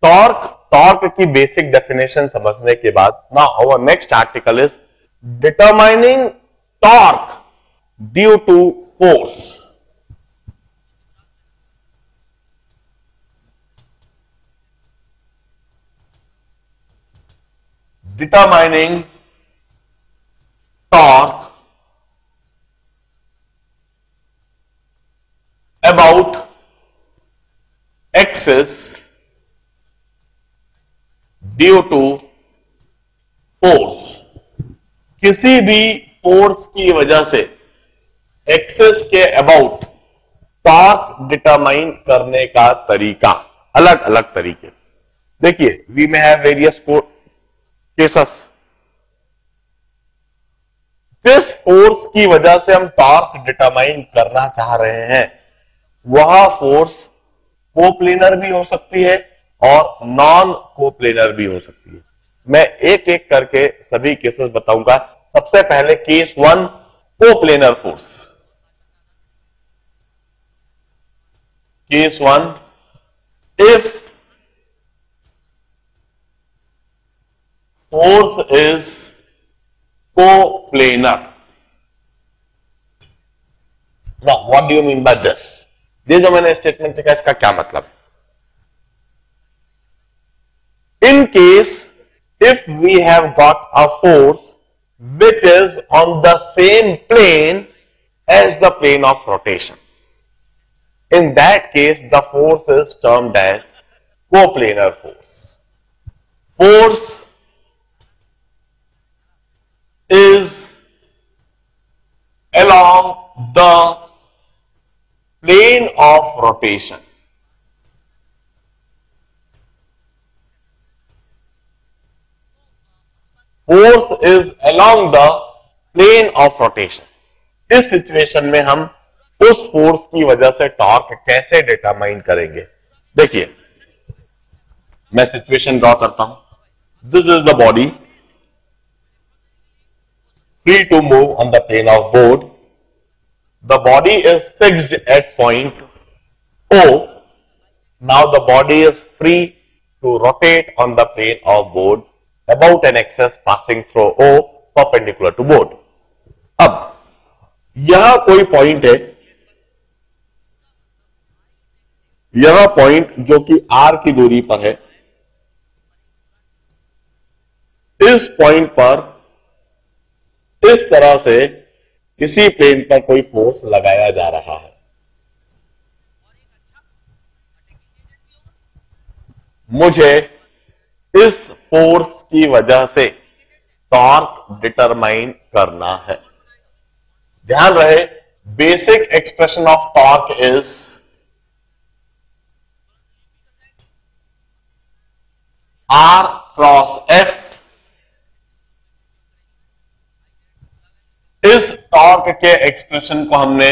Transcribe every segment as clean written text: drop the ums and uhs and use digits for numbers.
Torque की basic definition समझने के बाद now our next article is determining torque due to force. Determining torque about axis due to force. किसी भी force की वजह से एक्सिस के अबाउट टॉर्क डिटरमाइन करने का तरीका, अलग अलग तरीके. देखिए, we may have various cases. जिस फोर्स की वजह से हम टॉर्क डिटरमाइन करना चाह रहे हैं वह फोर्स कोप्लेनर भी हो सकती है और नॉन कोप्लेनर भी हो सकती है. मैं एक एक करके सभी केसेस बताऊंगा. सबसे पहले case 1, coplanar force. Case 1, if force is coplanar. Now, what do you mean by this? ये जो मैंने स्टेटमेंट लिखा इसका क्या मतलब है? In case if we have got a force which is on the same plane as the plane of rotation, in that case the force is termed as coplanar force. Force is along the plane of rotation. Force is along the plane of rotation. इस situation में हम उस force की वजह से torque कैसे determine करेंगे? देखिए, मैं सिचुएशन ड्रॉ करता हूं. This is the body free to move on the plane of board. The body is fixed at point O. Now the body is free to rotate on the plane of board about an axis passing through O perpendicular to board. अब यह कोई point है, यह point जो कि R की दूरी पर है. इस पॉइंट पर इस तरह से किसी प्लेन पर कोई फोर्स लगाया जा रहा है. मुझे इस फोर्स की वजह से टॉर्क डिटरमाइन करना है. ध्यान रहे, basic expression of torque is R cross F. इस टॉर्क के एक्सप्रेशन को हमने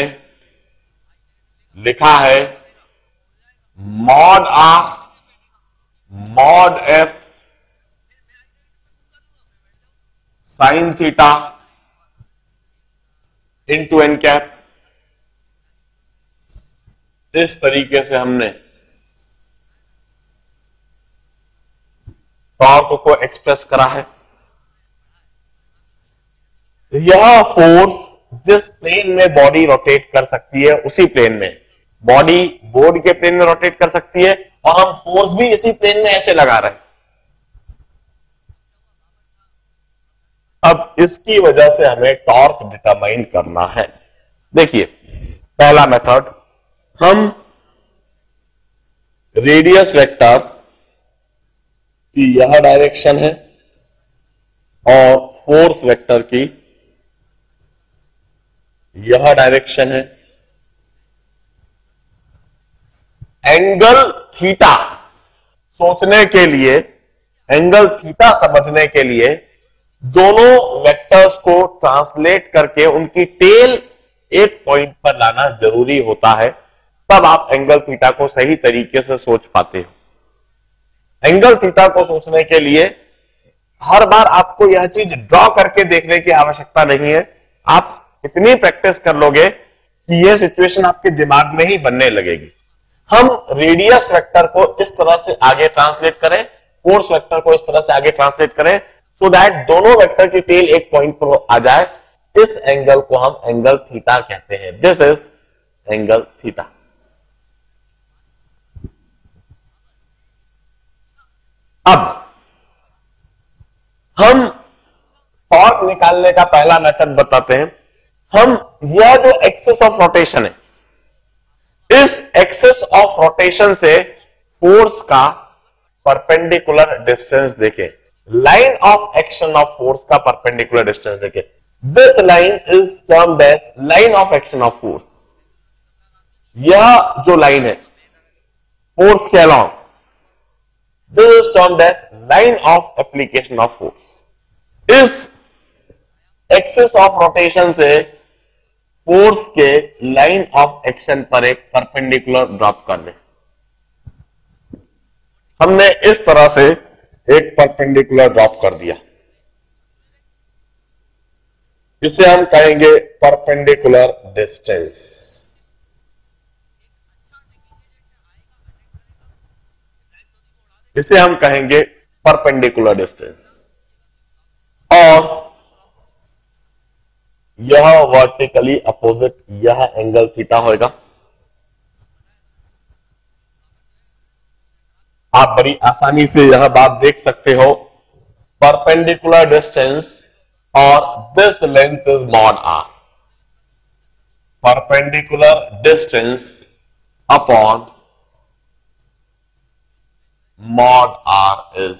लिखा है mod R mod F sine theta into N cap. इस तरीके से हमने टॉर्क को एक्सप्रेस करा है. यह फोर्स जिस प्लेन में बॉडी रोटेट कर सकती है उसी प्लेन में, बॉडी बोर्ड के प्लेन में रोटेट कर सकती है और हम फोर्स भी इसी प्लेन में ऐसे लगा रहे हैं. अब इसकी वजह से हमें टॉर्क डिटरमाइन करना है. देखिए, पहला मेथड, हम रेडियस वेक्टर की यह डायरेक्शन है और फोर्स वेक्टर की यह डायरेक्शन है. एंगल थीटा सोचने के लिए, एंगल थीटा समझने के लिए दोनों वेक्टर्स को ट्रांसलेट करके उनकी टेल एक पॉइंट पर लाना जरूरी होता है, तब आप एंगल थीटा को सही तरीके से सोच पाते हो. एंगल थीटा को सोचने के लिए हर बार आपको यह चीज ड्रॉ करके देखने की आवश्यकता नहीं है. आप इतनी प्रैक्टिस कर लोगे कि यह सिचुएशन आपके दिमाग में ही बनने लगेगी. हम रेडियस वेक्टर को इस तरह से आगे ट्रांसलेट करें, फोर्स वेक्टर को इस तरह से आगे ट्रांसलेट करें, सो दैट दोनों वेक्टर की टेल एक पॉइंट पर आ जाए। इस एंगल को हम एंगल थीटा कहते हैं। This is angle theta. अब हम टॉर्क निकालने का पहला मेथड बताते हैं। हम यह जो एक्सिस ऑफ रोटेशन है, इस एक्सिस ऑफ रोटेशन से फोर्स का परपेंडिकुलर डिस्टेंस देखें, line of action of force का परपेंडिकुलर डिस्टेंस देखें। This line is termed as line of action of force. यह जो लाइन है फोर्स के along, this is termed as line of application of force. इस axis of rotation से force के line of action पर एक परपेंडिकुलर ड्रॉप कर दें। हमने इस तरह से एक परपेंडिकुलर ड्रॉप कर दिया, इसे हम कहेंगे परपेंडिकुलर डिस्टेंस। इसे हम कहेंगे परपेंडिकुलर डिस्टेंस। और यह वर्टिकली अपोजिट, यह एंगल थीटा होगा। आप बड़ी आसानी से यह बात देख सकते हो, परपेंडिकुलर डिस्टेंस और this length is mod R. Perpendicular distance upon mod R is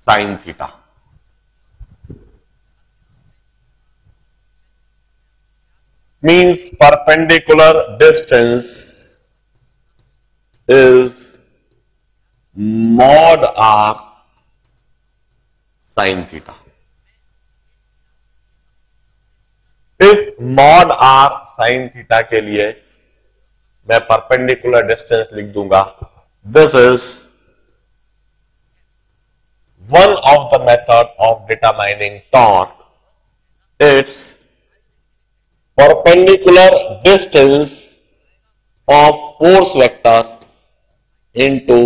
sine theta. Means perpendicular distance is mod r sin theta. इस mod r sin theta के लिए मैं perpendicular distance लिख दूंगा। This is one of the method of determining torque. It's perpendicular distance of force vector into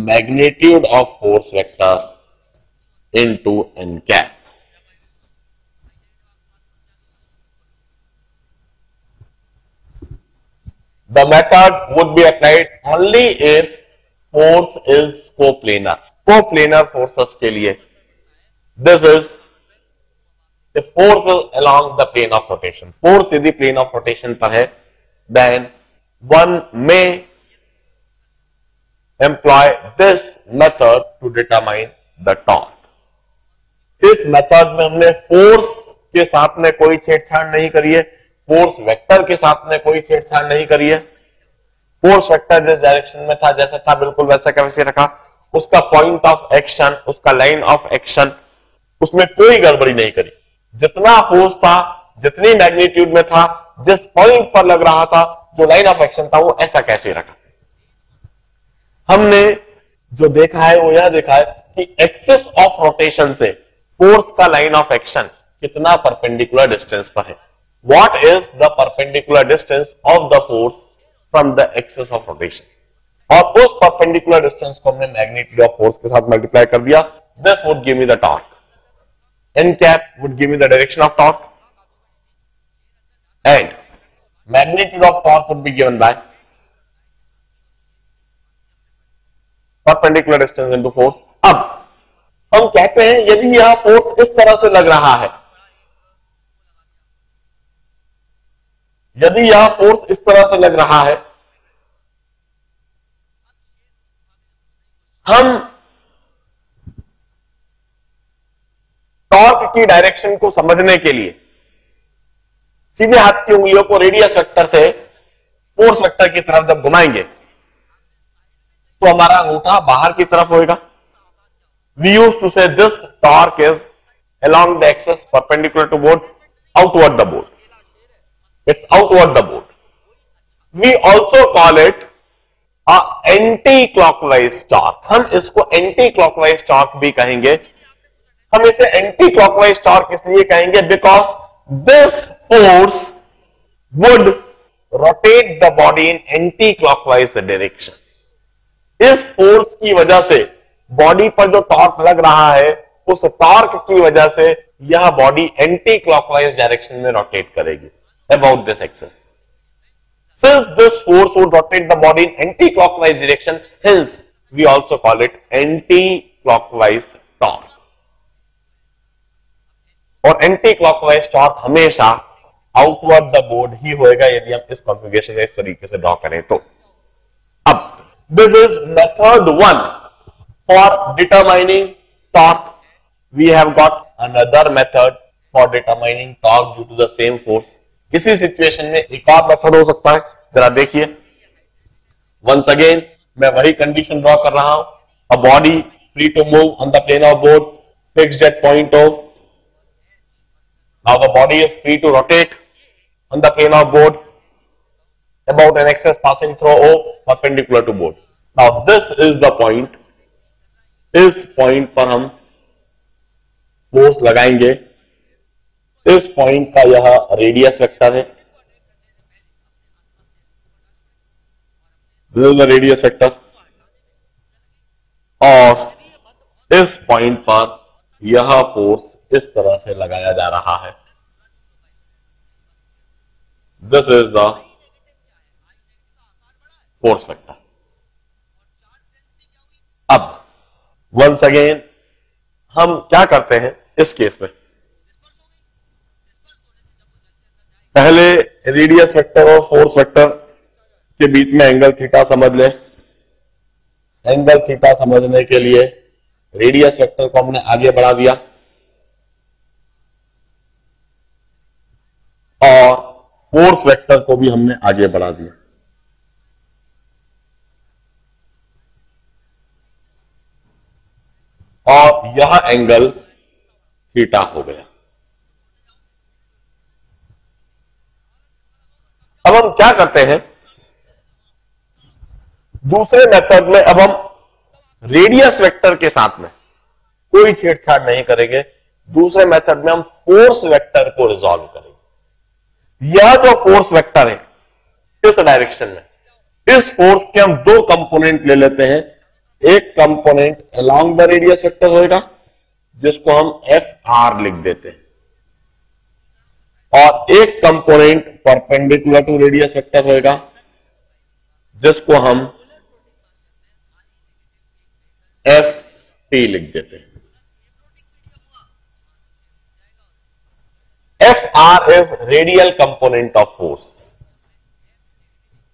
magnitude of force vector into n cap. The method would be applied only if force is coplanar. Coplanar forces के लिए this is if force is along the plane of rotation. Force यदि plane of rotation पर है, then one may employ this method to determine the torque. इस method में हमने force के साथ में कोई छेड़छाड़ नहीं करी है, फोर्स वेक्टर के साथ में कोई छेड़छाड़ नहीं करी है। फोर्स वेक्टर जिस डायरेक्शन में था, जैसा था बिल्कुल वैसा का वैसे रखा। उसका पॉइंट ऑफ एक्शन, उसका लाइन ऑफ एक्शन, उसमें कोई गड़बड़ी नहीं करी। जितना फोर्स था, जितनी मैग्नीट्यूड में था, जिस पॉइंट पर लग रहा था, जो लाइन ऑफ एक्शन था, वो ऐसा कैसे रखा। हमने जो देखा है वो यह देखा है कि एक्सिस ऑफ रोटेशन से फोर्स का लाइन ऑफ एक्शन कितना परपेंडिकुलर डिस्टेंस पर है। What is the perpendicular distance of the force from the axis of rotation. और उस परपेंडिकुलर डिस्टेंस को हमने मैग्नीट्यूड ऑफ फोर्स के साथ मल्टीप्लाई कर दिया। This would give me the torque. N cap would give me the direction of torque and magnitude of torque would be given by perpendicular distance into force. अब हम कहते हैं यदि यह फोर्स इस तरह से लग रहा है, यदि यह फोर्स इस तरह से लग रहा है, हम टॉर्क की डायरेक्शन को समझने के लिए सीधे हाथ की उंगलियों को रेडियस वेक्टर से फोर्स वेक्टर की तरफ जब घुमाएंगे तो हमारा अंगूठा बाहर की तरफ होएगा। वी यूज टू से this torque is along the axis perpendicular to board, outward the board. It's outward the board. We also call it a anti-clockwise torque. हम इसको anti-clockwise torque भी कहेंगे। हम इसे anti-clockwise torque इसलिए कहेंगे because this force would rotate the body in anti clockwise direction. इस force की वजह से बॉडी पर जो टॉर्क लग रहा है, उस टॉर्क की वजह से यह बॉडी एंटी क्लॉकवाइज डायरेक्शन में रोटेट करेगी about this axis. Since this force would rotate the body in anti-clockwise direction, hence we also call it anti-clockwise torque. और anti-clockwise torque हमेशा outward the board ही होएगा यदि हम इस कॉन्फ़िगरेशन में इस तरीके से ड्रॉ करें तो। अब this is method 1 for determining torque. We have got another method for determining torque due to the same force. इसी सिचुएशन में एक और मेथड हो सकता है, जरा देखिए। वंस अगेन मैं वही कंडीशन ड्रॉ कर रहा हूं। A body free to move on the plane of board, fixed at point O. Now the body is free to rotate on the plane of board about an axis passing through O perpendicular to board. Now this is the point. इस point पर हम force लगाएंगे। इस point का यह radius vector है, this is the radius vector, और इस पॉइंट पर यह फोर्स इस तरह से लगाया जा रहा है। This is the force vector. अब वंस अगेन हम क्या करते हैं इस केस में, पहले रेडियस वेक्टर और फोर्स वेक्टर के बीच में एंगल थीटा समझ लें। एंगल थीटा समझने के लिए रेडियस वेक्टर को हमने आगे बढ़ा दिया और फोर्स वेक्टर को भी हमने आगे बढ़ा दिया। और यह एंगल थीटा हो गया। अब हम क्या करते हैं, दूसरे मेथड में अब हम रेडियस वेक्टर के साथ में कोई छेड़छाड़ नहीं करेंगे। दूसरे मेथड में हम फोर्स वेक्टर को रिजॉल्व करेंगे। यह जो फोर्स वेक्टर है इस डायरेक्शन में, इस फोर्स के हम दो कंपोनेंट ले लेते हैं। एक component along the radius vector होएगा जिसको हम FR लिख देते हैं, और एक component perpendicular to radius vector होएगा जिसको हम FP लिख देते हैं। FR is radial component of force.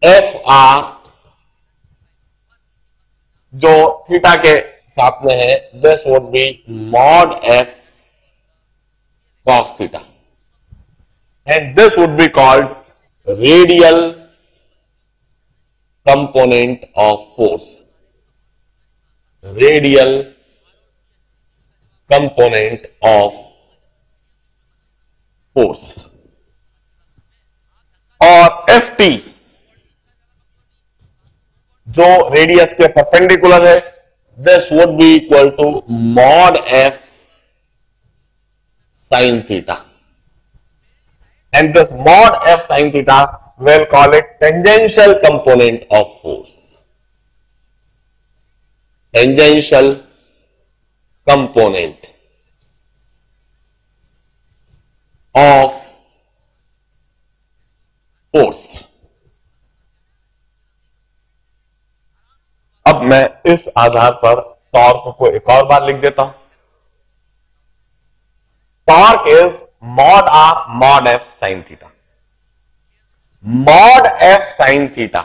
FR जो थीटा के साथ में है, this would be mod F cos theta, and this would be called radial component of force. Radial component of force. और FT जो रेडियस के परपेंडिकुलर है, this would be equal to mod F sin theta, and this mod F sin theta we'll call it tangential component of force. Tangential component of force. अब मैं इस आधार पर torque को एक और बार लिख देता हूं। Torque is mod R mod F sin theta. mod F sin theta,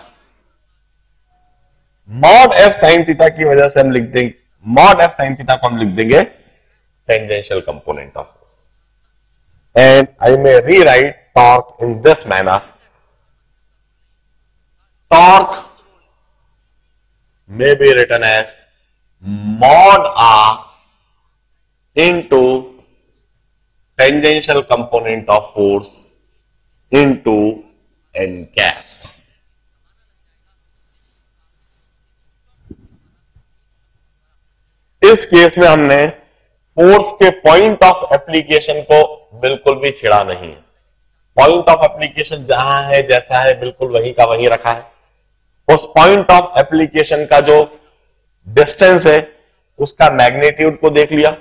mod F sin theta की वजह से हम लिख देंगे, mod F sin theta को हम लिख देंगे tangential component of force. And I may rewrite torque in this manner. Torque may be written as mod R into tangential component of force into n cap. इस case में हमने force के point of application को बिल्कुल भी छेड़ा नहीं है। पॉइंट ऑफ एप्लीकेशन जहां है जैसा है बिल्कुल वहीं का वहीं रखा है, उस पॉइंट ऑफ एप्लीकेशन का जो डिस्टेंस है उसका मैग्नीट्यूड को देख लिया,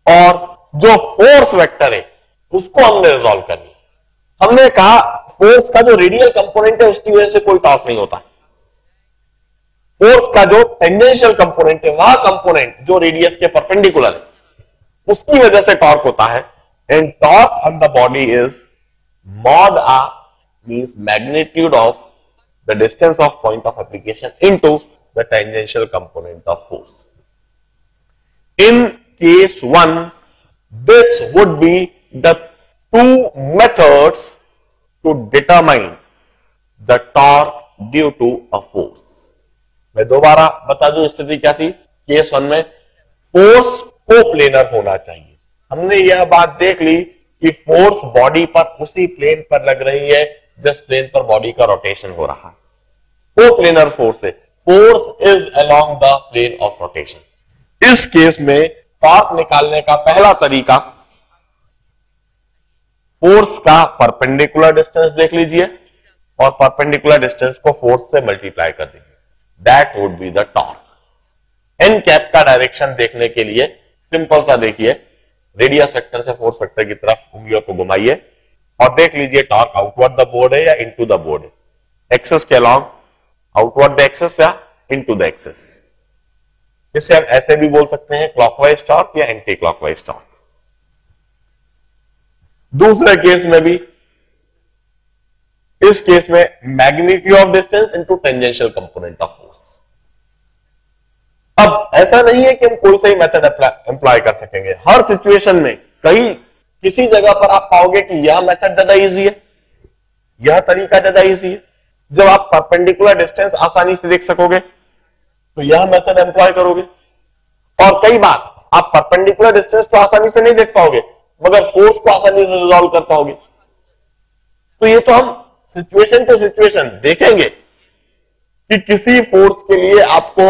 और जो फोर्स वेक्टर है उसको हमने रिजॉल्व कर लिया। हमने कहा फोर्स का जो रेडियल कंपोनेंट है उसकी वजह से कोई टॉर्क नहीं होता, फोर्स का जो टेंजेंशियल कंपोनेंट है वह कंपोनेंट जो रेडियस के परपेंडिकुलर है उसकी वजह से टॉर्क होता है। And torque on the body is mod r means magnitude of the distance of point of application into the tangential component of force. In case 1, this would be the two methods to determine the torque due to a force. मैं दोबारा बता दूं स्थिति क्या थी। Case 1 में force coplanar होना चाहिए। हमने यह बात देख ली कि फोर्स बॉडी पर उसी प्लेन पर लग रही है जिस प्लेन पर बॉडी का रोटेशन हो रहा है, कोप्लेनर फोर्स है, force is along the plane of rotation. इस केस में टॉर्क निकालने का पहला तरीका, फोर्स का परपेंडिकुलर डिस्टेंस देख लीजिए और परपेंडिकुलर डिस्टेंस को फोर्स से मल्टीप्लाई कर दीजिए, that would be the torque. N cap का डायरेक्शन देखने के लिए सिंपल सा देखिए, रेडियस वेक्टर से फोर्स वेक्टर की तरफ उंगलियों को घुमाइए और देख लीजिए टॉर्क आउटवर्ड द बोर्ड है या इनटू द बोर्ड है, एक्सिस के अलोंग, आउटवर्ड द एक्सिस या इनटू द एक्सिस। इसे हम ऐसे भी बोल सकते हैं क्लॉकवाइज टॉर्क या एंटी क्लॉकवाइज टॉर्क। दूसरे केस में भी, इस केस में magnitude of distance into tangential component of force. अब ऐसा नहीं है कि हम कोई सा मेथड एम्प्लॉय कर सकेंगे हर सिचुएशन में। कहीं किसी जगह पर आप पाओगे कि यह मेथड ज्यादा इजी है, यह तरीका ज्यादा इजी है। जब आप परपेंडिकुलर डिस्टेंस आसानी से देख सकोगे तो यह मेथड एम्प्लॉय करोगे, और कई बार आप परपेंडिकुलर डिस्टेंस तो आसानी से नहीं देख पाओगे मगर फोर्स को आसानी से रिजॉल्व कर पाओगे। तो ये तो हम सिचुएशन टू सिचुएशन देखेंगे कि किसी फोर्स के लिए आपको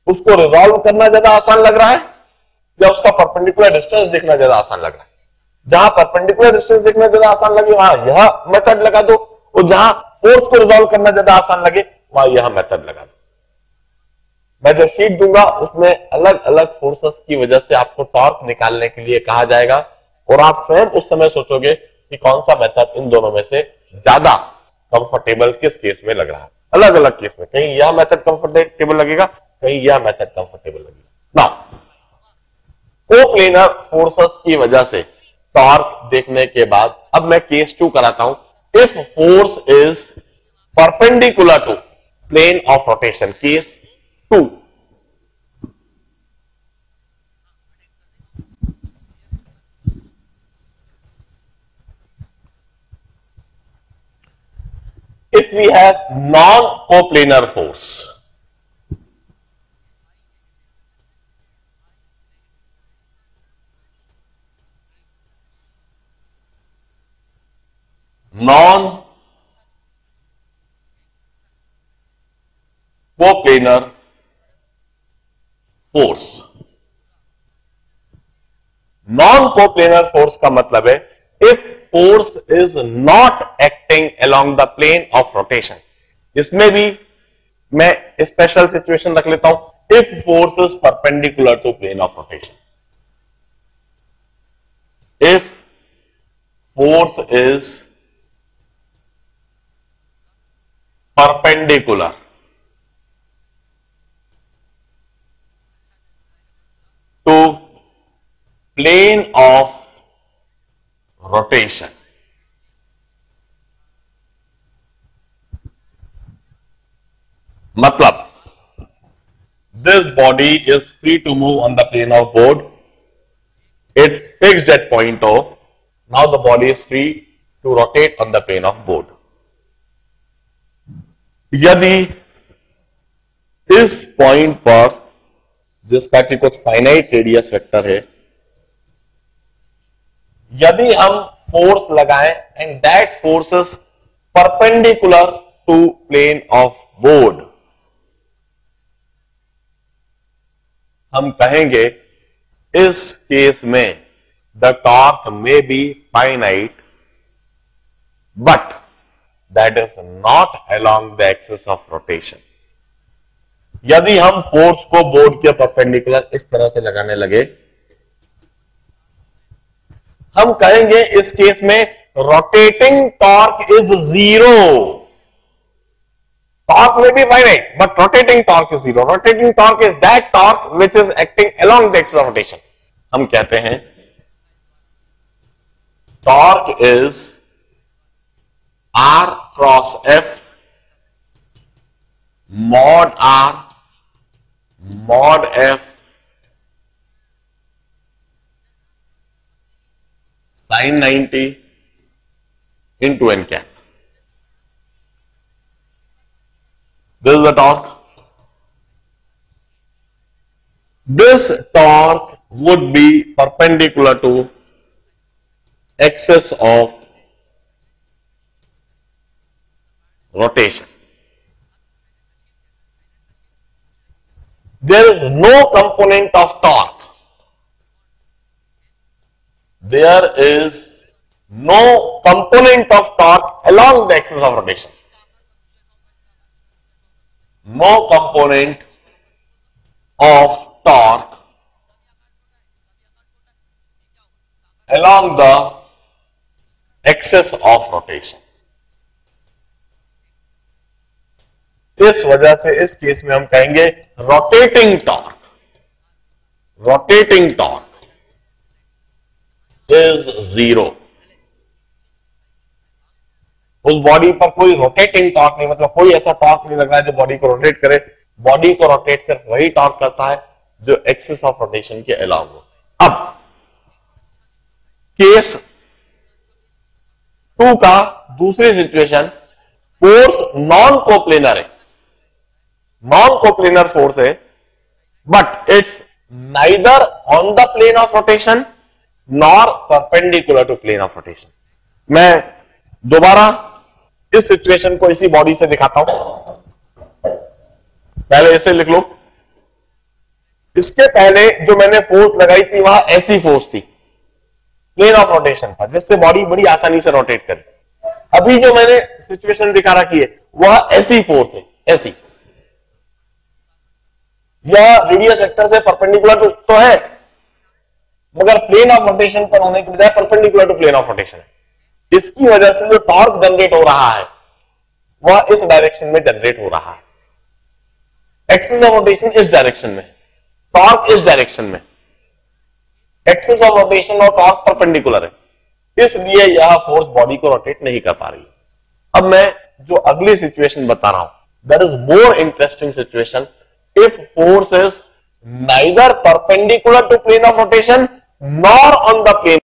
उसको रिजॉल्व करना ज्यादा आसान लग रहा है या उसका परपेंडिकुलर डिस्टेंस देखना ज्यादा आसान लग रहा है। जहां परपेंडिकुलर डिस्टेंस देखना ज्यादा आसान लगे वहां यह मेथड लगा दो, और जहां फोर्स को रिजॉल्व करना ज्यादा आसान लगे वहां यह मेथड लगा दो। मैं जो शीट दूंगा उसमें अलग अलग फोर्सेस की वजह से आपको टॉर्क निकालने के लिए कहा जाएगा, और आप स्वयं उस समय सोचोगे कि कौन सा मेथड इन दोनों में से ज्यादा कंफर्टेबल किस केस में लग रहा है। अलग अलग केस में कहीं यह मेथड कंफर्टेबल लगेगा, कहीं यह मेथड कंफर्टेबल लगेगा। नाउ कोप्लेनर फोर्सेस की वजह से टॉर्क देखने के बाद अब मैं केस 2 कराता हूं। If force is perpendicular to plane of rotation, case 2। If we have non-coplanar force, non-coplanar force, non-coplanar force का मतलब है if force is not acting along the plane of rotation। इसमें भी मैं स्पेशल सिचुएशन रख लेता हूं, if force is perpendicular to plane of rotation। if force is perpendicular to plane of rotation, मतलब this body is free to move on the plane of board, it's fixed at point O, now the body is free to rotate on the plane of board। यदि इस point पर जिसका कि कुछ finite radius vector है, यदि हम force लगाएं and that force is perpendicular to plane of board, हम कहेंगे इस केस में the torque may be finite but that is not along the axis of rotation. यदि हम फोर्स को बोर्ड के परपेंडिकुलर इस तरह से लगाने लगे, हम कहेंगे इस केस में rotating torque is zero. Torque may be finite, but rotating torque is zero. Rotating torque is that torque which is acting along the axis of rotation. हम कहते हैं torque is R cross F mod R mod F sin 90 into n cap. This is the torque. This torque would be perpendicular to axis of rotation. There is no component of torque. There is no component of torque along the axis of rotation. No component of torque along the axis of rotation. इस वजह से इस case में हम कहेंगे rotating torque. Rotating torque is zero. उस body पर कोई रोटेटिंग टॉर्क नहीं, मतलब कोई ऐसा टॉर्क नहीं लग रहा है जो बॉडी को रोटेट करे. बॉडी को रोटेट सिर्फ वही टॉर्क करता है जो एक्सिस ऑफ रोटेशन के अलाउंग हो. अब केस 2 का दूसरी सिचुएशन, फोर्स नॉन कोप्लेनर है. नॉन कोप्लेनर फोर्स है, but it's neither on the plane of rotation nor perpendicular to plane of rotation. मैं दोबारा इस सिचुएशन को इसी बॉडी से दिखाता हूं. पहले ऐसे लिख लो. इसके पहले जो मैंने फोर्स लगाई थी वहां ऐसी फोर्स थी प्लेन ऑफ रोटेशन पर, जिससे बॉडी बड़ी आसानी से रोटेट करे. अभी जो मैंने सिचुएशन दिखा रखी है वह ऐसी फोर्स है, ऐसी. यह रेडियस वेक्टर से परपेंडिकुलर तो है, मगर प्लेन ऑफ रोटेशन पर होने के बजाय perpendicular to plane of rotation है. इसकी वजह से जो टॉर्क जनरेट हो रहा है वह इस डायरेक्शन में जनरेट हो रहा है. एक्सिस ऑफ रोटेशन इस डायरेक्शन में, टॉर्क इस डायरेक्शन में. एक्सिस ऑफ रोटेशन और टॉर्क परपेंडिकुलर है, इसलिए यह फोर्स बॉडी को रोटेट नहीं कर पा रही है. अब मैं जो अगली सिचुएशन बता रहा हूं, that is more interesting situation. If force is neither perpendicular to plane of rotation nor on the plane